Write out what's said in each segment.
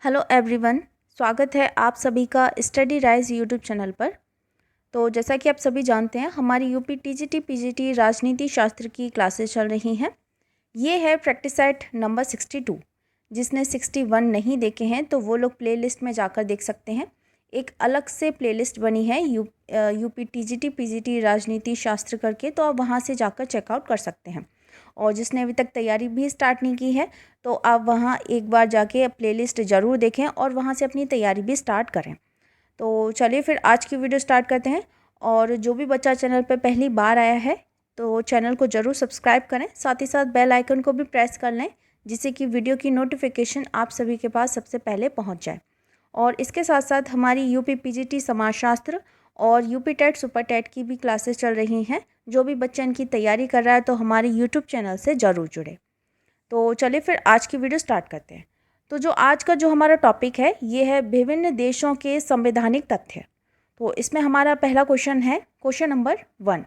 Hello everyone, स्वागत है आप सभी का स्टडी राइज यूट्यूब चैनल पर। तो जैसा कि आप सभी जानते हैं, हमारी यूपी टीजीटी पीजीटी राजनीति शास्त्र की क्लासेस चल रही हैं। ये है प्रैक्टिस सेट नंबर 62। जिसने 61 नहीं देखे हैं तो वो लोग प्लेलिस्ट में जाकर देख सकते हैं। एक अलग से प्लेलिस्ट बनी है यूपी टीजीटी पीजीटी राजनीति शास्त्र करके, तो आप वहाँ से जाकर चेकआउट कर सकते हैं। और जिसने अभी तक तैयारी भी स्टार्ट नहीं की है तो आप वहाँ एक बार जाके प्लेलिस्ट ज़रूर देखें और वहाँ से अपनी तैयारी भी स्टार्ट करें। तो चलिए फिर आज की वीडियो स्टार्ट करते हैं। और जो भी बच्चा चैनल पर पहली बार आया है तो चैनल को ज़रूर सब्सक्राइब करें, साथ ही साथ बेल आइकन को भी प्रेस कर लें जिससे कि वीडियो की नोटिफिकेशन आप सभी के पास सबसे पहले पहुँच जाए। और इसके साथ साथ हमारी यूपी पीजीटी समाजशास्त्र और यूपी टेट सुपर टेट की भी क्लासेस चल रही हैं। जो भी बच्चा इनकी तैयारी कर रहा है तो हमारे यूट्यूब चैनल से ज़रूर जुड़े। तो चलिए फिर आज की वीडियो स्टार्ट करते हैं। तो जो आज का जो हमारा टॉपिक है ये है विभिन्न देशों के संवैधानिक तथ्य। तो इसमें हमारा पहला क्वेश्चन है, क्वेश्चन नंबर 1।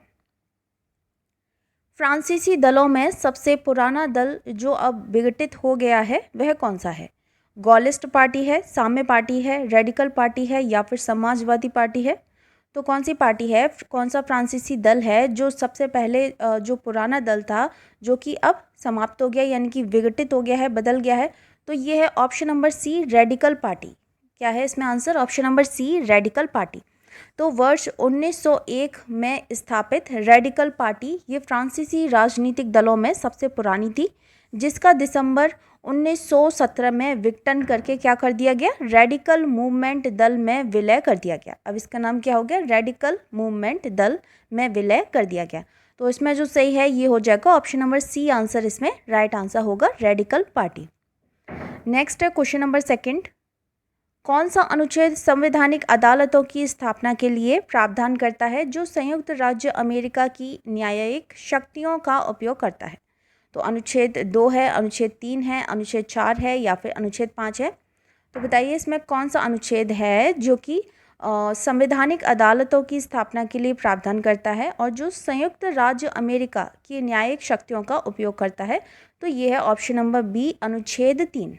फ्रांसीसी दलों में सबसे पुराना दल जो अब विघटित हो गया है वह कौन सा है? गॉलिस्ट पार्टी है, साम्य पार्टी है, रेडिकल पार्टी है या फिर समाजवादी पार्टी है? तो कौन सी पार्टी है, कौन सा फ्रांसीसी दल है जो सबसे पहले जो पुराना दल था जो कि अब समाप्त हो गया यानी कि विघटित हो गया है, बदल गया है? तो ये है option number C, radical party. क्या है इसमें answer? Option number C, radical party. तो वर्ष 1901 में स्थापित रेडिकल पार्टी ये फ्रांसीसी राजनीतिक दलों में सबसे पुरानी थी, जिसका दिसंबर 1917 में विघटन करके क्या कर दिया गया? रेडिकल मूवमेंट दल में विलय कर दिया गया। अब इसका नाम क्या हो गया? रेडिकल मूवमेंट दल में विलय कर दिया गया। तो इसमें जो सही है ये हो जाएगा ऑप्शन नंबर सी आंसर, इसमें राइट आंसर होगा रेडिकल पार्टी। नेक्स्ट है क्वेश्चन नंबर 2। कौन सा अनुच्छेद संवैधानिक अदालतों की स्थापना के लिए प्रावधान करता है जो संयुक्त राज्य अमेरिका की न्यायिक शक्तियों का उपयोग करता है? तो अनुच्छेद 2 है, अनुच्छेद 3 है, अनुच्छेद 4 है या फिर अनुच्छेद 5 है? तो बताइए इसमें कौन सा अनुच्छेद है जो कि संवैधानिक अदालतों की स्थापना के लिए प्रावधान करता है और जो संयुक्त राज्य अमेरिका की न्यायिक शक्तियों का उपयोग करता है? तो ये है ऑप्शन नंबर बी, अनुच्छेद 3।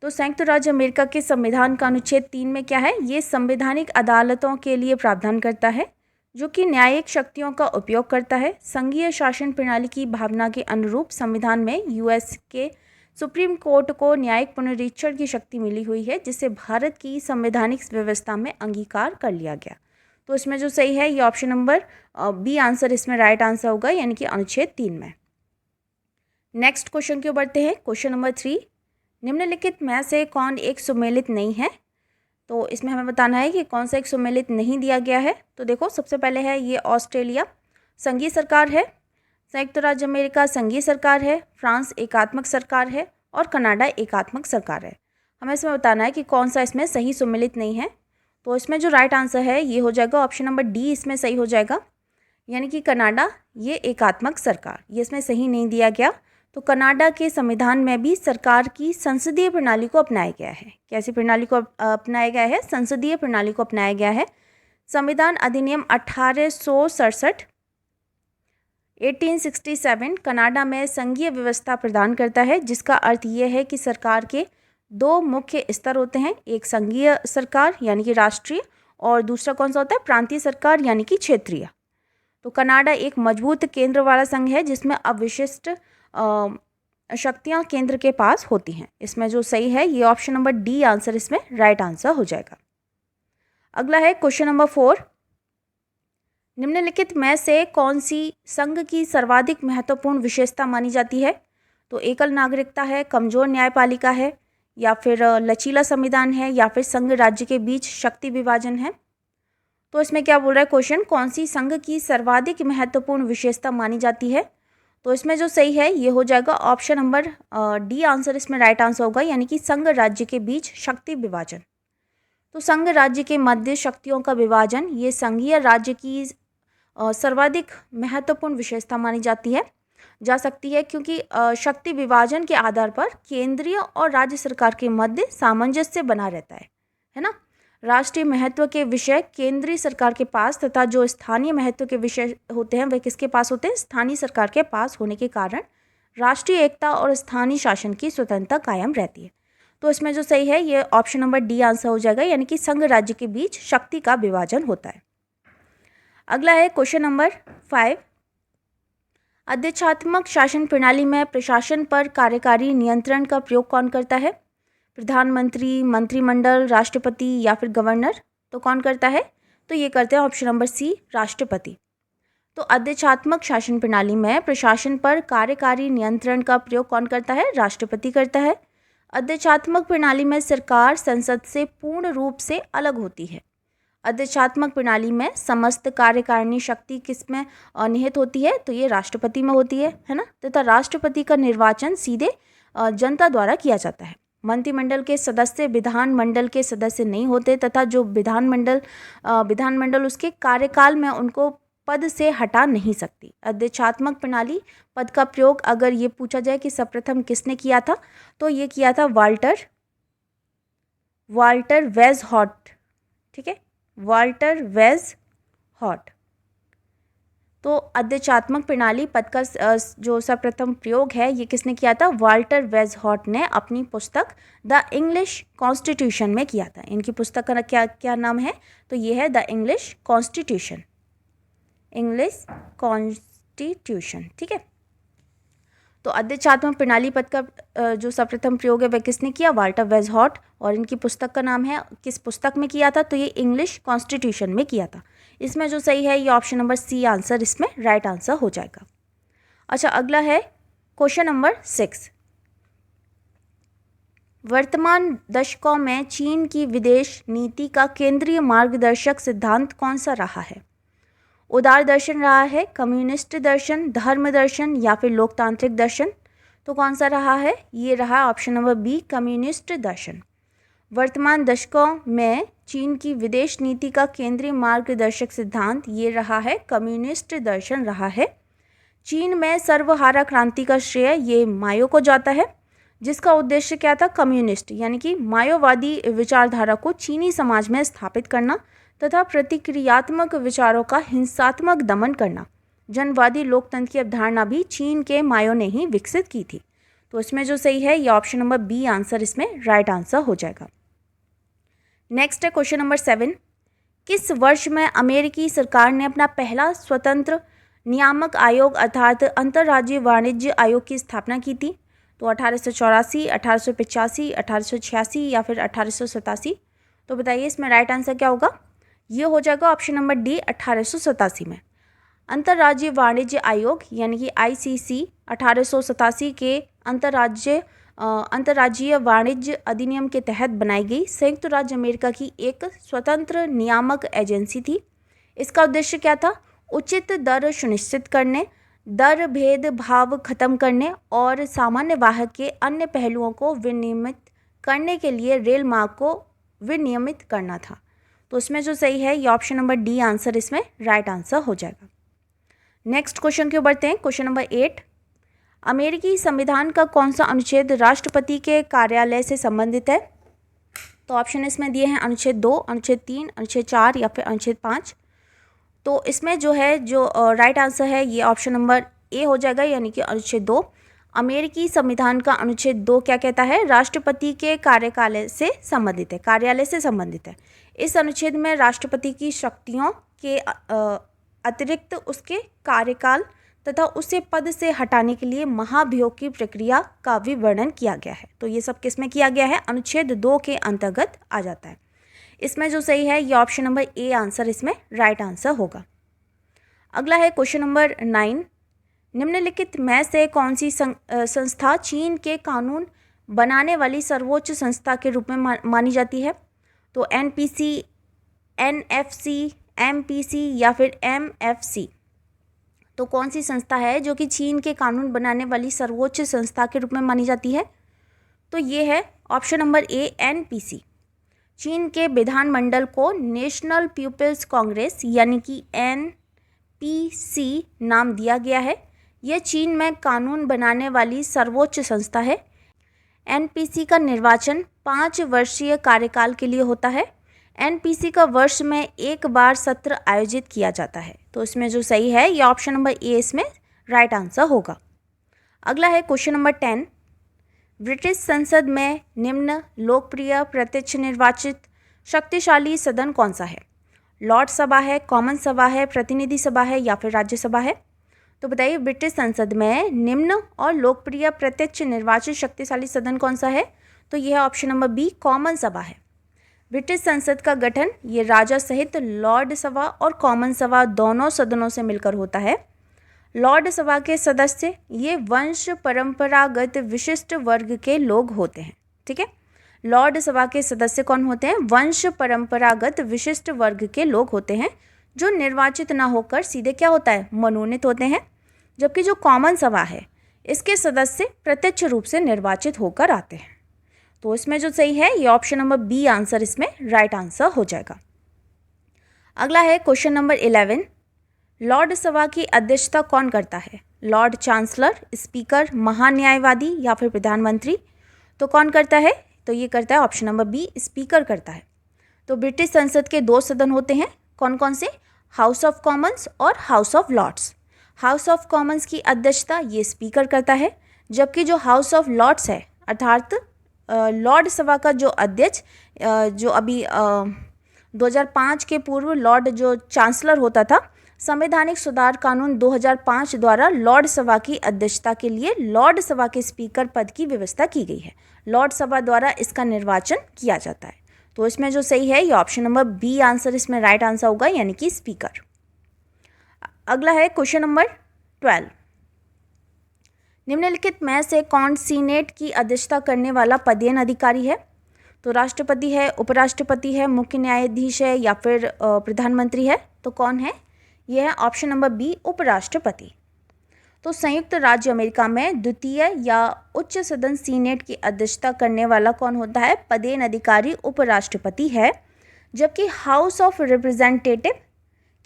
तो संयुक्त राज्य अमेरिका के संविधान का अनुच्छेद 3 में क्या है? ये संवैधानिक अदालतों के लिए प्रावधान करता है जो कि न्यायिक शक्तियों का उपयोग करता है। संघीय शासन प्रणाली की भावना के अनुरूप संविधान में यूएस के सुप्रीम कोर्ट को न्यायिक पुनरीक्षण की शक्ति मिली हुई है, जिसे भारत की संवैधानिक व्यवस्था में अंगीकार कर लिया गया। तो इसमें जो सही है ये ऑप्शन नंबर बी आंसर, इसमें राइट आंसर होगा यानी कि अनुच्छेद 3 में। नेक्स्ट क्वेश्चन की ओर बढ़ते हैं, क्वेश्चन नंबर 3। निम्नलिखित में से कौन एक सुमेलित नहीं है? तो इसमें हमें बताना है कि कौन सा एक सुमेलित नहीं दिया गया है। तो देखो सबसे पहले है ये ऑस्ट्रेलिया संघीय सरकार है, संयुक्त राज्य अमेरिका संघीय सरकार है, फ्रांस एकात्मक सरकार है और कनाडा एकात्मक सरकार है। हमें इसमें बताना है कि कौन सा इसमें सही सुमेलित नहीं है। तो इसमें जो राइट आंसर है ये हो जाएगा ऑप्शन नंबर डी, इसमें सही हो जाएगा यानी कि कनाडा ये एकात्मक सरकार, ये इसमें सही नहीं दिया गया। तो कनाडा के संविधान में भी सरकार की संसदीय प्रणाली को अपनाया गया है। कैसी प्रणाली को अपनाया गया है? संसदीय प्रणाली को अपनाया गया है। संविधान अधिनियम 1867 1867 कनाडा में संघीय व्यवस्था प्रदान करता है, जिसका अर्थ ये है कि सरकार के 2 मुख्य स्तर होते हैं, एक संघीय सरकार यानी कि राष्ट्रीय और दूसरा कौन सा होता है? प्रांतीय सरकार यानी कि क्षेत्रीय। तो कनाडा एक मजबूत केंद्र वाला संघ है जिसमें अविशिष्ट शक्तियां केंद्र के पास होती हैं। इसमें जो सही है ये ऑप्शन नंबर डी आंसर, इसमें राइट आंसर हो जाएगा। अगला है क्वेश्चन नंबर 4। निम्नलिखित में से कौन सी संघ की सर्वाधिक महत्वपूर्ण विशेषता मानी जाती है? तो एकल नागरिकता है, कमजोर न्यायपालिका है या फिर लचीला संविधान है या फिर संघ राज्य के बीच शक्ति विभाजन है? तो इसमें क्या बोल रहा है क्वेश्चन, कौन सी संघ की सर्वाधिक महत्वपूर्ण विशेषता मानी जाती है? तो इसमें जो सही है ये हो जाएगा ऑप्शन नंबर डी आंसर, इसमें राइट आंसर होगा यानी कि संघ राज्य के बीच शक्ति विभाजन। तो संघ राज्य के मध्य शक्तियों का विभाजन ये संघीय राज्य की सर्वाधिक महत्वपूर्ण विशेषता मानी जा सकती है क्योंकि शक्ति विभाजन के आधार पर केंद्रीय और राज्य सरकार के मध्य सामंजस्य बना रहता है ना। राष्ट्रीय महत्व के विषय केंद्रीय सरकार के पास तथा जो स्थानीय महत्व के विषय होते हैं वे किसके पास होते हैं? स्थानीय सरकार के पास होने के कारण राष्ट्रीय एकता और स्थानीय शासन की स्वतंत्रता कायम रहती है। तो इसमें जो सही है ये ऑप्शन नंबर डी आंसर हो जाएगा, यानी कि संघ राज्य के बीच शक्ति का विभाजन होता है। अगला है क्वेश्चन नंबर 5। अध्यक्षात्मक शासन प्रणाली में प्रशासन पर कार्यकारी नियंत्रण का प्रयोग कौन करता है? प्रधानमंत्री, मंत्रिमंडल, राष्ट्रपति या फिर गवर्नर? तो कौन करता है? तो ये करते हैं ऑप्शन नंबर सी, राष्ट्रपति। तो अध्यक्षात्मक शासन प्रणाली में प्रशासन पर कार्यकारी नियंत्रण का प्रयोग कौन करता है? राष्ट्रपति करता है। अध्यक्षात्मक प्रणाली में सरकार संसद से पूर्ण रूप से अलग होती है। अध्यक्षात्मक प्रणाली में समस्त कार्यकारिणी शक्ति किस में निहित होती है? तो ये राष्ट्रपति में होती है ना। तथा राष्ट्रपति का निर्वाचन सीधे जनता द्वारा किया जाता है। मंत्रिमंडल के सदस्य विधानमंडल के सदस्य नहीं होते तथा जो विधानमंडल उसके कार्यकाल में उनको पद से हटा नहीं सकती। अध्यक्षात्मक प्रणाली पद का प्रयोग अगर ये पूछा जाए कि सर्वप्रथम किसने किया था, तो ये किया था वाल्टर वेज़हॉर्ट। ठीक है, वाल्टर वेज़हॉर्ट। तो अध्यक्षात्मक प्रणाली पद का जो सर्वप्रथम प्रयोग है ये किसने किया था? वाल्टर वेज़हॉर्ट ने अपनी पुस्तक द इंग्लिश कॉन्स्टिट्यूशन में किया था। इनकी पुस्तक का क्या नाम है? तो ये है the English constitution. English constitution. ठीक है, तो अध्यक्षात्मक प्रणाली पद का जो सर्वप्रथम प्रयोग है वह किसने किया? वाल्टर वेज़हॉर्ट। और इनकी पुस्तक का नाम है, किस पुस्तक में किया था? तो ये इंग्लिश कॉन्स्टिट्यूशन में किया था। इसमें जो सही है ये ऑप्शन नंबर सी आंसर इसमें राइट आंसर हो जाएगा। अच्छा, अगला है क्वेश्चन नंबर 6। वर्तमान दशकों में चीन की विदेश नीति का केंद्रीय मार्गदर्शक सिद्धांत कौन सा रहा है? उदार दर्शन रहा है, कम्युनिस्ट दर्शन, धर्म दर्शन या फिर लोकतांत्रिक दर्शन? तो कौन सा रहा है? ये रहा ऑप्शन नंबर बी, कम्युनिस्ट दर्शन। वर्तमान दशकों में चीन की विदेश नीति का केंद्रीय मार्गदर्शक सिद्धांत ये रहा है, कम्युनिस्ट दर्शन रहा है। चीन में सर्वहारा क्रांति का श्रेय ये माओ को जाता है, जिसका उद्देश्य क्या था? कम्युनिस्ट यानी कि माओवादी विचारधारा को चीनी समाज में स्थापित करना तथा प्रतिक्रियात्मक विचारों का हिंसात्मक दमन करना। जनवादी लोकतंत्र की अवधारणा भी चीन के माओ ने ही विकसित की थी। तो इसमें जो सही है ये ऑप्शन नंबर बी आंसर इसमें राइट आंसर हो जाएगा। नेक्स्ट है क्वेश्चन नंबर 7। किस वर्ष में अमेरिकी सरकार ने अपना पहला स्वतंत्र नियामक आयोग अर्थात अंतर्राज्यीय वाणिज्य आयोग की स्थापना की थी? तो 1884, 1885, 1886 या फिर 1887? तो बताइए इसमें राइट आंसर क्या होगा? ये हो जाएगा ऑप्शन नंबर डी, 1887 में। अंतर्राज्यीय वाणिज्य आयोग यानी कि ICC 1887 के अंतर्राज्यीय वाणिज्य अधिनियम के तहत बनाई गई संयुक्त राज्य अमेरिका की एक स्वतंत्र नियामक एजेंसी थी। इसका उद्देश्य क्या था? उचित दर सुनिश्चित करने, दर भेदभाव खत्म करने और सामान्य वाहक के अन्य पहलुओं को विनियमित करने के लिए रेल मार्ग को विनियमित करना था। तो इसमें जो सही है ये ऑप्शन नंबर डी आंसर इसमें राइट आंसर हो जाएगा। नेक्स्ट क्वेश्चन के बढ़ते हैं। Question number 8। अमेरिकी संविधान का कौन सा अनुच्छेद राष्ट्रपति के कार्यालय से संबंधित है? तो ऑप्शन इसमें दिए हैं अनुच्छेद 2, अनुच्छेद 3, अनुच्छेद 4 या फिर अनुच्छेद 5। तो इसमें जो है राइट आंसर है ये ऑप्शन नंबर ए हो जाएगा, यानी कि अनुच्छेद 2। अमेरिकी संविधान का अनुच्छेद 2 क्या कहता है? राष्ट्रपति के कार्यालय से संबंधित है, कार्यालय से संबंधित है। इस अनुच्छेद में राष्ट्रपति की शक्तियों के अतिरिक्त उसके कार्यकाल तथा उसे पद से हटाने के लिए महाभियोग की प्रक्रिया का भी वर्णन किया गया है। तो ये सब किस में किया गया है? अनुच्छेद 2 के अंतर्गत आ जाता है। इसमें जो सही है ये ऑप्शन नंबर ए आंसर इसमें राइट आंसर होगा। अगला है क्वेश्चन नंबर 9। निम्नलिखित में से कौन सी संस्था चीन के कानून बनाने वाली सर्वोच्च संस्था के रूप में मानी जाती है? तो NPC, NFC, MPC या फिर MFC? तो कौन सी संस्था है जो कि चीन के कानून बनाने वाली सर्वोच्च संस्था के रूप में मानी जाती है? तो ये है ऑप्शन नंबर ए, NPC। चीन के विधानमंडल को नेशनल पीपल्स कांग्रेस यानी कि NPC नाम दिया गया है। यह चीन में कानून बनाने वाली सर्वोच्च संस्था है। NPC का निर्वाचन 5 वर्षीय कार्यकाल के लिए होता है। NPC का वर्ष में एक बार सत्र आयोजित किया जाता है। तो इसमें जो सही है ये ऑप्शन नंबर ए इसमें राइट आंसर होगा। अगला है क्वेश्चन नंबर 10। ब्रिटिश संसद में निम्न लोकप्रिय प्रत्यक्ष निर्वाचित शक्तिशाली सदन कौन सा है? लॉर्ड सभा है, कॉमन सभा है, प्रतिनिधि सभा है या फिर राज्यसभा है? तो बताइए ब्रिटिश संसद में निम्न और लोकप्रिय प्रत्यक्ष निर्वाचित शक्तिशाली सदन कौन सा है? तो यह है ऑप्शन नंबर बी, कॉमन सभा है। ब्रिटिश संसद का गठन ये राजा सहित लॉर्ड सभा और कॉमन सभा दोनों सदनों से मिलकर होता है। लॉर्ड सभा के सदस्य ये वंश परंपरागत विशिष्ट वर्ग के लोग होते हैं। ठीक है, लॉर्ड सभा के सदस्य कौन होते हैं? वंश परंपरागत विशिष्ट वर्ग के लोग होते हैं जो निर्वाचित ना होकर सीधे क्या होता है, मनोनीत होते हैं। जबकि जो कॉमन सभा है इसके सदस्य प्रत्यक्ष रूप से निर्वाचित होकर आते हैं। तो इसमें जो सही है ये ऑप्शन नंबर बी आंसर इसमें राइट आंसर हो जाएगा। अगला है क्वेश्चन नंबर 11, लॉर्ड सभा की अध्यक्षता कौन करता है? लॉर्ड चांसलर, स्पीकर, महान्यायवादी या फिर प्रधानमंत्री? तो कौन करता है? तो ये करता है ऑप्शन नंबर बी, स्पीकर करता है। तो ब्रिटिश संसद के दो सदन होते हैं, कौन कौन से? हाउस ऑफ कॉमन्स और House of Lords. House of Commons की अध्यक्षता ये स्पीकर करता है, जबकि जो हाउस ऑफ लॉर्ड्स है अर्थात लॉर्ड सभा का जो अध्यक्ष जो अभी 2005 के पूर्व लॉर्ड जो चांसलर होता था, संवैधानिक सुधार कानून 2005 द्वारा लॉर्ड सभा की अध्यक्षता के लिए लॉर्ड सभा के स्पीकर पद की व्यवस्था की गई है। लॉर्ड सभा द्वारा इसका निर्वाचन किया जाता है। तो इसमें जो सही है ये ऑप्शन नंबर बी आंसर इसमें राइट आंसर होगा, यानी कि स्पीकर। अगला है क्वेश्चन नंबर 12, निम्नलिखित में से कौन सीनेट की अध्यक्षता करने वाला पदेन अधिकारी है? तो राष्ट्रपति है, उपराष्ट्रपति है, मुख्य न्यायाधीश है या फिर प्रधानमंत्री है? तो कौन है? यह है ऑप्शन नंबर बी, उपराष्ट्रपति। तो संयुक्त राज्य अमेरिका में द्वितीय या उच्च सदन सीनेट की अध्यक्षता करने वाला कौन होता है? पदेन अधिकारी उपराष्ट्रपति है। जबकि हाउस ऑफ रिप्रेजेंटेटिव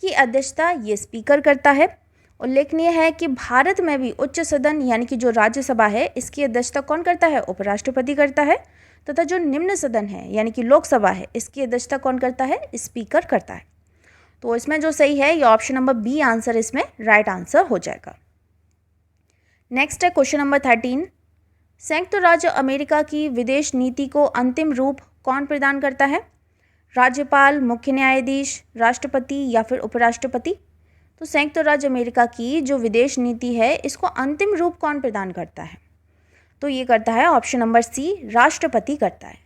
की अध्यक्षता ये स्पीकर करता है। उल्लेखनीय है कि भारत में भी उच्च सदन यानी कि जो राज्यसभा है इसकी अध्यक्षता कौन करता है? उपराष्ट्रपति करता है। तथा जो निम्न सदन है यानी कि लोकसभा है इसकी अध्यक्षता कौन करता है? स्पीकर करता है। तो इसमें जो सही है ये ऑप्शन नंबर बी आंसर इसमें राइट आंसर हो जाएगा। नेक्स्ट है क्वेश्चन नंबर 13, संयुक्त राज्य अमेरिका की विदेश नीति को अंतिम रूप कौन प्रदान करता है? राज्यपाल, मुख्य न्यायाधीश, राष्ट्रपति या फिर उपराष्ट्रपति? तो संयुक्त राज्य अमेरिका की जो विदेश नीति है इसको अंतिम रूप कौन प्रदान करता है? तो ये करता है ऑप्शन नंबर सी, राष्ट्रपति करता है।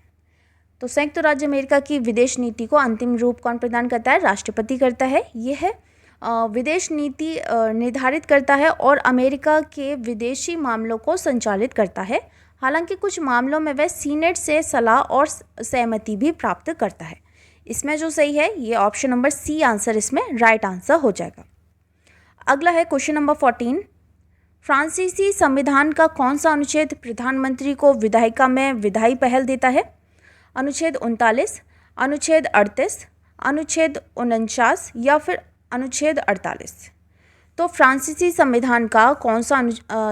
तो संयुक्त राज्य अमेरिका की विदेश नीति को अंतिम रूप कौन प्रदान करता है? राष्ट्रपति करता है। यह है विदेश नीति निर्धारित करता है और अमेरिका के विदेशी मामलों को संचालित करता है। हालांकि कुछ मामलों में वह सीनेट से सलाह और सहमति भी प्राप्त करता है। इसमें जो सही है ये ऑप्शन नंबर सी आंसर इसमें राइट आंसर हो जाएगा। अगला है क्वेश्चन नंबर 14, फ्रांसीसी संविधान का कौन सा अनुच्छेद प्रधानमंत्री को विधायिका में विधायी पहल देता है? अनुच्छेद 39, अनुच्छेद 38, अनुच्छेद 49 या फिर अनुच्छेद 48? तो फ्रांसीसी संविधान का कौन सा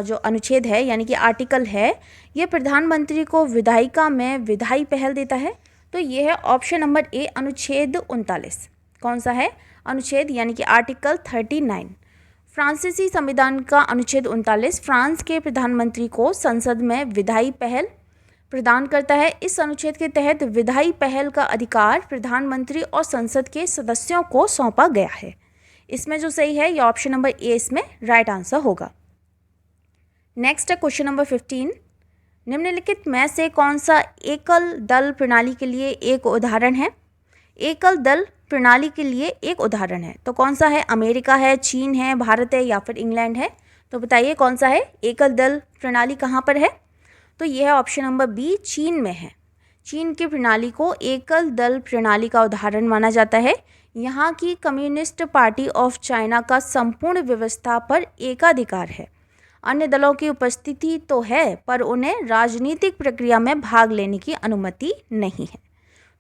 जो अनुच्छेद है यानी कि आर्टिकल है ये प्रधानमंत्री को विधायिका में विधायी पहल देता है? तो ये है ऑप्शन नंबर ए, अनुच्छेद 39। कौन सा है? अनुच्छेद यानी कि आर्टिकल 39। फ्रांसीसी संविधान का अनुच्छेद 39 फ्रांस के प्रधानमंत्री को संसद में विधायी पहल प्रदान करता है। इस अनुच्छेद के तहत विधायी पहल का अधिकार प्रधानमंत्री और संसद के सदस्यों को सौंपा गया है। इसमें जो सही है ये ऑप्शन नंबर ए इसमें राइट आंसर होगा। नेक्स्ट है क्वेश्चन नंबर 15, निम्नलिखित में से कौन सा एकल दल प्रणाली के लिए एक उदाहरण है? एकल दल प्रणाली के लिए एक उदाहरण है तो कौन सा है? अमेरिका है, चीन है, भारत है या फिर इंग्लैंड है? तो बताइए कौन सा है? एकल दल प्रणाली कहाँ पर है? तो यह है ऑप्शन नंबर बी, चीन में है। चीन की प्रणाली को एकल दल प्रणाली का उदाहरण माना जाता है। यहाँ की कम्युनिस्ट पार्टी ऑफ चाइना का संपूर्ण व्यवस्था पर एकाधिकार है। अन्य दलों की उपस्थिति तो है पर उन्हें राजनीतिक प्रक्रिया में भाग लेने की अनुमति नहीं है।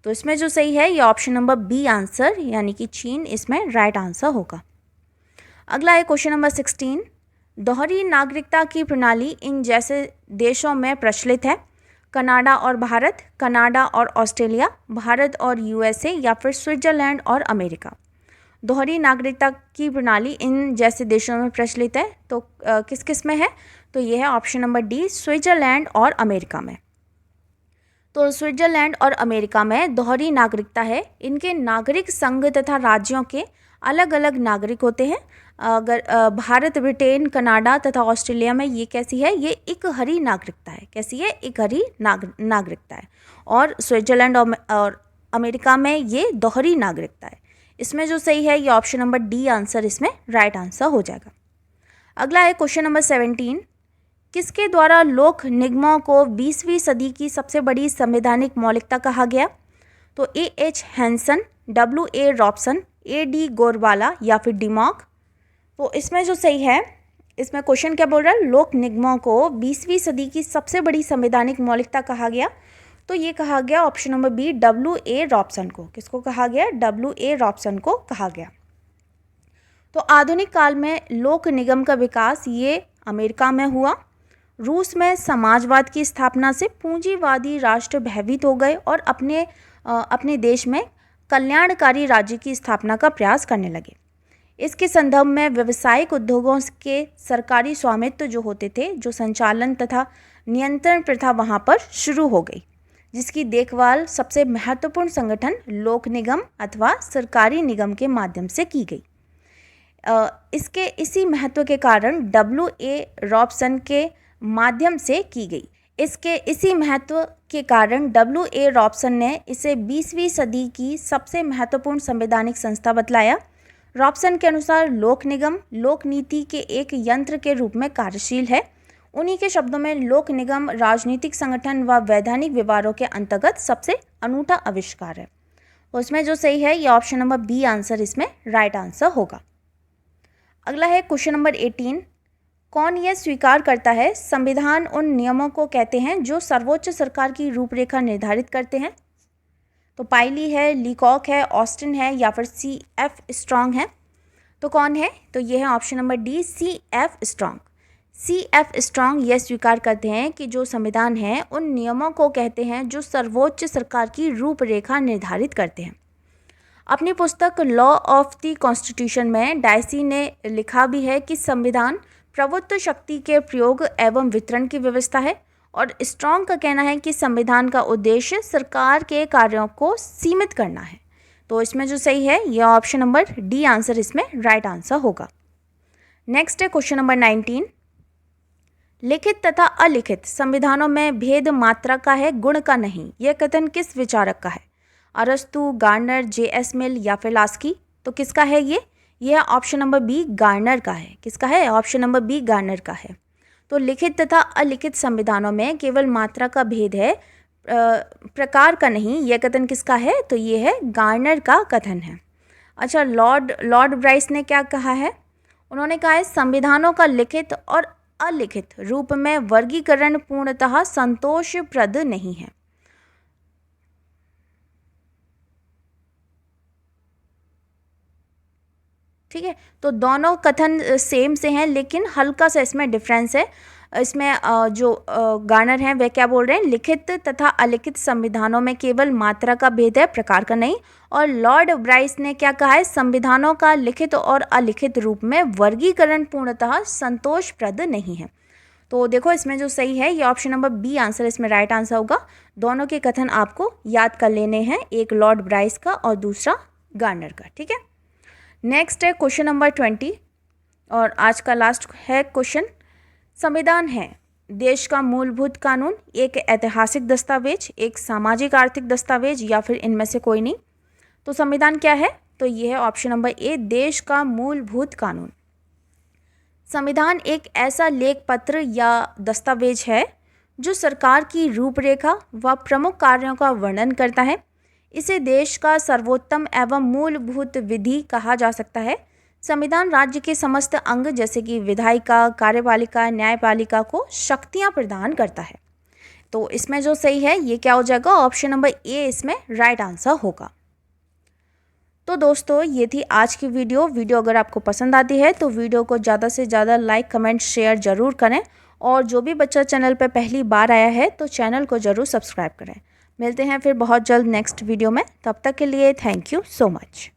तो इसमें जो सही है ये ऑप्शन नंबर बी आंसर यानी कि चीन इसमें राइट आंसर होगा। अगला है क्वेश्चन नंबर 16, दोहरी नागरिकता की प्रणाली इन जैसे देशों में प्रचलित है? कनाडा और भारत, कनाडा और ऑस्ट्रेलिया, भारत और यूएसए या फिर स्विट्जरलैंड और अमेरिका? दोहरी नागरिकता की प्रणाली इन जैसे देशों में प्रचलित है, तो किस किस में है? तो ये है ऑप्शन नंबर डी, स्विट्जरलैंड और अमेरिका में। तो स्विट्जरलैंड और अमेरिका में दोहरी नागरिकता है। इनके नागरिक संघ तथा राज्यों के अलग अलग नागरिक होते हैं। अगर भारत, ब्रिटेन, कनाडा तथा ऑस्ट्रेलिया में ये कैसी है? ये एक हरी नागरिकता है। कैसी है? एक हरी नागरिकता है। और स्विट्जरलैंड और अमेरिका में ये दोहरी नागरिकता है। इसमें जो सही है ये ऑप्शन नंबर डी आंसर इसमें राइट आंसर हो जाएगा। अगला है क्वेश्चन नंबर 17। किसके द्वारा लोक निगमों को 20वीं सदी की सबसे बड़ी संवैधानिक मौलिकता कहा गया? तो A.H. Hansen, W.A. Robson, A.D. Gorwala या फिर डिमॉक। तो इसमें जो सही है, इसमें क्वेश्चन क्या बोल रहा है? लोक निगमों को 20वीं सदी की सबसे बड़ी संवैधानिक मौलिकता कहा गया। तो ये कहा गया option number B, W.A. Robson को। किसको कहा गया? W.A. रॉबसन को कहा गया। तो आधुनिक काल में लोक निगम का विकास ये अमेरिका में हुआ। रूस में समाजवाद की स्थापना से पूंजीवादी राष्ट्र भयभीत हो गए और अपने देश में कल्याणकारी राज्य की स्थापना का प्रयास करने लगे। इसके संदर्भ में व्यावसायिक उद्योगों के सरकारी स्वामित्व जो होते थे, जो संचालन तथा नियंत्रण प्रथा वहाँ पर शुरू हो गई, जिसकी देखभाल सबसे महत्वपूर्ण संगठन लोक निगम अथवा सरकारी निगम के माध्यम से की गई। इसके इसी महत्व के कारण W.A. रॉबसन के माध्यम से की गई। इसके इसी महत्व के कारण W.A. रॉबसन ने इसे 20वीं सदी की सबसे महत्वपूर्ण संवैधानिक संस्था बतलाया। रॉबसन के अनुसार लोक निगम लोक नीति के एक यंत्र के रूप में कार्यशील है। उन्हीं के शब्दों में लोक निगम राजनीतिक संगठन व वैधानिक व्यवहारों के अंतर्गत सबसे अनूठा आविष्कार है। उसमें जो सही है ये ऑप्शन नंबर बी आंसर इसमें राइट आंसर होगा। अगला है क्वेश्चन नंबर 18। कौन यह स्वीकार करता है संविधान उन नियमों को कहते हैं जो सर्वोच्च सरकार की रूपरेखा निर्धारित करते हैं? तो पाइली है, लीकॉक है, ऑस्टिन है या फिर C.F. स्ट्रॉन्ग है। तो कौन है? तो ये है option number D, C.F. Strong. C.F. Strong यह स्वीकार करते हैं कि जो संविधान है उन नियमों को कहते हैं जो सर्वोच्च सरकार की रूपरेखा निर्धारित करते हैं। अपनी पुस्तक लॉ ऑफ द कॉन्स्टिट्यूशन में डायसी ने लिखा भी है कि संविधान प्रभुत्व शक्ति के प्रयोग एवं वितरण की व्यवस्था है, और स्ट्रॉन्ग का कहना है कि संविधान का उद्देश्य सरकार के कार्यों को सीमित करना है। तो इसमें जो सही है यह ऑप्शन नंबर डी आंसर इसमें राइट आंसर होगा। नेक्स्ट है क्वेश्चन नंबर 19। लिखित तथा अलिखित संविधानों में भेद मात्रा का है, गुण का नहीं। यह कथन किस विचारक का है? अरस्तु, गार्नर, J.S. मिल या फिर लास्की। तो किसका है ये? यह ऑप्शन नंबर बी गार्नर का है। किसका है? ऑप्शन नंबर बी गार्नर का है। तो लिखित तथा अलिखित संविधानों में केवल मात्रा का भेद है, प्रकार का नहीं। यह कथन किसका है? तो ये है गार्नर का कथन है। अच्छा, लॉर्ड ब्राइस ने क्या कहा है? उन्होंने कहा है संविधानों का लिखित और अलिखित रूप में वर्गीकरण पूर्णतः संतोषप्रद नहीं है। ठीक है, तो दोनों कथन सेम से हैं, लेकिन हल्का सा इसमें डिफरेंस है। इसमें जो गार्नर हैं वह क्या बोल रहे हैं? लिखित तथा अलिखित संविधानों में केवल मात्रा का भेद है, प्रकार का नहीं। और लॉर्ड ब्राइस ने क्या कहा है? संविधानों का लिखित और अलिखित रूप में वर्गीकरण पूर्णतः संतोषप्रद नहीं है। तो देखो इसमें जो सही है ये ऑप्शन नंबर बी आंसर इसमें राइट आंसर होगा। दोनों के कथन आपको याद कर लेने हैं, एक लॉर्ड ब्राइस का और दूसरा गार्नर का। ठीक है, नेक्स्ट है क्वेश्चन नंबर 20 और आज का लास्ट है क्वेश्चन। संविधान है देश का मूलभूत कानून, एक ऐतिहासिक दस्तावेज, एक सामाजिक आर्थिक दस्तावेज या फिर इनमें से कोई नहीं। तो संविधान क्या है? तो ये है ऑप्शन नंबर ए, देश का मूलभूत कानून। संविधान एक ऐसा लेख पत्र या दस्तावेज है जो सरकार की रूपरेखा व प्रमुख कार्यों का वर्णन करता है। इसे देश का सर्वोत्तम एवं मूलभूत विधि कहा जा सकता है। संविधान राज्य के समस्त अंग जैसे कि विधायिका, कार्यपालिका, न्यायपालिका को शक्तियां प्रदान करता है। तो इसमें जो सही है ये क्या हो जाएगा? ऑप्शन नंबर ए इसमें राइट आंसर होगा। तो दोस्तों ये थी आज की वीडियो अगर आपको पसंद आती है तो वीडियो को ज़्यादा से ज़्यादा लाइक, कमेंट, शेयर ज़रूर करें, और जो भी बच्चा चैनल पर पहली बार आया है तो चैनल को ज़रूर सब्सक्राइब करें। मिलते हैं फिर बहुत जल्द नेक्स्ट वीडियो में, तब तक के लिए थैंक यू सो मच।